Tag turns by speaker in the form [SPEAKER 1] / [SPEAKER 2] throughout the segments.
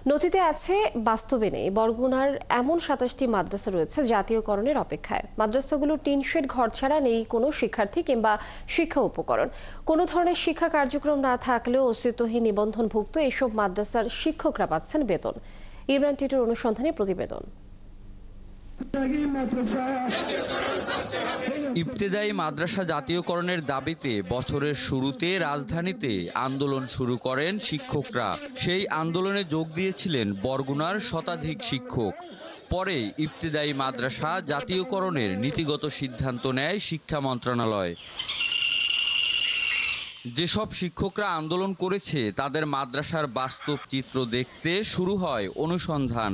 [SPEAKER 1] নথিতে আছে, বাস্তবে নেই। বরগুনার এমন ২৭টি মাদ্রাসা রয়েছে জাতীয়করণের অপেক্ষায়। মাদ্রাসাগুলোর টিন শেড ঘর ছাড়া নেই কোনো শিক্ষার্থী কিংবা শিক্ষা উপকরণ। কোনো ধরনের শিক্ষা কার্যক্রম না থাকলেও অস্তিত্বহীন নিবন্ধনভুক্ত এসব মাদ্রাসার শিক্ষকরা পাচ্ছেন বেতন। ইমরান টিটুর অনুসন্ধানী প্রতিবেদন।
[SPEAKER 2] ইবতেদায়ী মাদ্রাসা জাতীয়করণের দাবিতে বছরের শুরুতে রাজধানীতে আন্দোলন শুরু করেন শিক্ষকরা। সেই আন্দোলনে যোগ দিয়েছিলেন বরগুনার শতাধিক শিক্ষক। পরে ইবতেদায়ী মাদ্রাসা জাতীয়করণের নীতিগত সিদ্ধান্ত নেয় শিক্ষা মন্ত্রণালয়। যেসব শিক্ষকরা আন্দোলন করেছে তাদের মাদ্রাসার বাস্তব চিত্র দেখতে শুরু হয় অনুসন্ধান।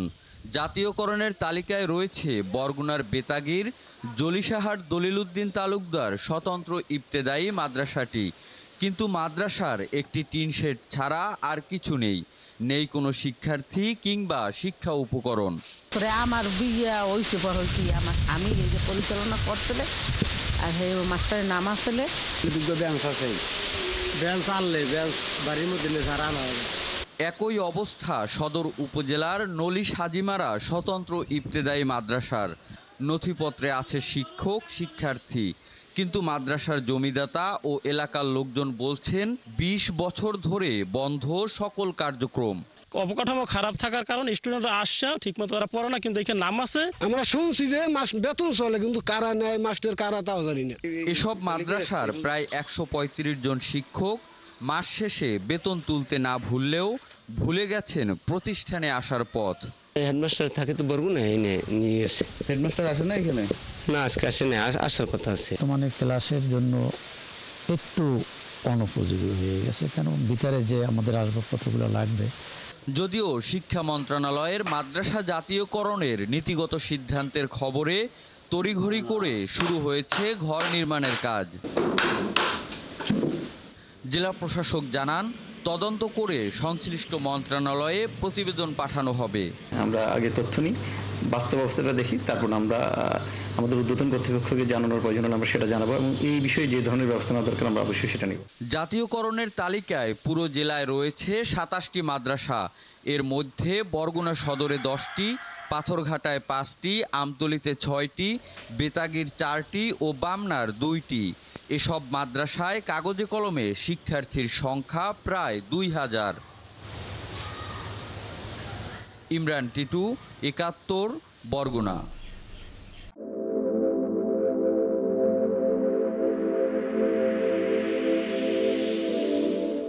[SPEAKER 2] জাতীয়করণের তালিকায় রয়েছে বরগুনার বেতাগীর জলিসাহার দলিলউদ্দিন তালুকদার স্বতন্ত্র ইবতেদায়ী মাদ্রাসাটি। কিন্তু মাদ্রাসার একটি টিন শেড ছাড়া আর কিছু নেই। নেই কোনো শিক্ষার্থী কিংবা শিক্ষা উপকরণ।
[SPEAKER 3] আমার বিয়ে হয়েছে পর হয়েছি আমি এই যে পরিচালনা করছিলে আর হে মাস্টারের নাম আসলে
[SPEAKER 4] ব্যাংক আছে, ব্যাংক আনলে ব্যাংক বাড়ির মধ্যে ছাড়া না।
[SPEAKER 2] একই অবস্থা সদর উপজেলার নলিশ হাজিমারা স্বতন্ত্র ইবতেদায়ী মাদ্রাসার। নথিপত্রে আছে শিক্ষক শিক্ষার্থী, কিন্তু মাদ্রাসার জমিদাতা ও এলাকার লোকজন বলছেন ২০ বছর ধরে বন্ধ সকল কার্যক্রম।
[SPEAKER 5] অবকাঠামো খারাপ থাকার কারণে স্টুডেন্টরা আসছে ঠিকমতো তারা পড়ে না, কিন্তু এখানে নাম আছে।
[SPEAKER 4] আমরা শুনছি যে বেতন চলে, কিন্তু কারা নেয় মাস্টার কারা তাও জানি না।
[SPEAKER 2] এসব মাদ্রাসার প্রায় ১৩৫ জন শিক্ষক মাস শেষে বেতন তুলতে না ভুললেও ভুলে গেছেন প্রতিষ্ঠানে আসার পথ।
[SPEAKER 6] হেডমাস্টার থাকে তো বরগুনা এনে নিয়ে গেছে।
[SPEAKER 2] হেডমাস্টার আসে না এখানে?
[SPEAKER 6] না, আজকে আসে না, আসার কথা আছে।
[SPEAKER 7] মানে ক্লাসের জন্য একটু অনুপযোগী হয়ে গেছে, কারণ ভিতরে যে আমাদের আসবাবপত্রগুলো লাগবে।
[SPEAKER 2] যদিও শিক্ষা মন্ত্রণালয়ের মাদ্রাসা জাতীয়করণের নীতিগত সিদ্ধান্তের খবরে তড়িঘড়ি করে শুরু হয়েছে ঘর নির্মাণের কাজ। জেলা প্রশাসক জানান, তদন্ত করে সংশ্লিষ্ট মন্ত্রণালয়ে প্রতিবেদন পাঠানো হবে।
[SPEAKER 8] আমরা আগে তথ্য নিই, বাস্তব অবস্থাটা দেখি, তারপর আমরা আমাদের ঊর্ধ্বতন কর্তৃপক্ষকে জানানোর প্রয়োজন হলে আমরা সেটা জানাবো এবং এই বিষয়ে যে ধরনের ব্যবস্থা নেওয়া দরকার আমরা অবশ্যই সেটা নেব।
[SPEAKER 2] জাতীয়করণের তালিকায় পুরো জেলায় রয়েছে ২৭টি মাদ্রাসা। এর মধ্যে বরগুনা সদরে 10টি, পাথরঘাটায় 5টি, আমতলীতে 6টি, বেতাগীর 4টি ও বামনার 2টি। এসব মাদ্রাসায় কাগজে কলমে শিক্ষার্থীর সংখ্যা প্রায় ২০০০। ইমরান টিটু, ৭১, বরগুনা।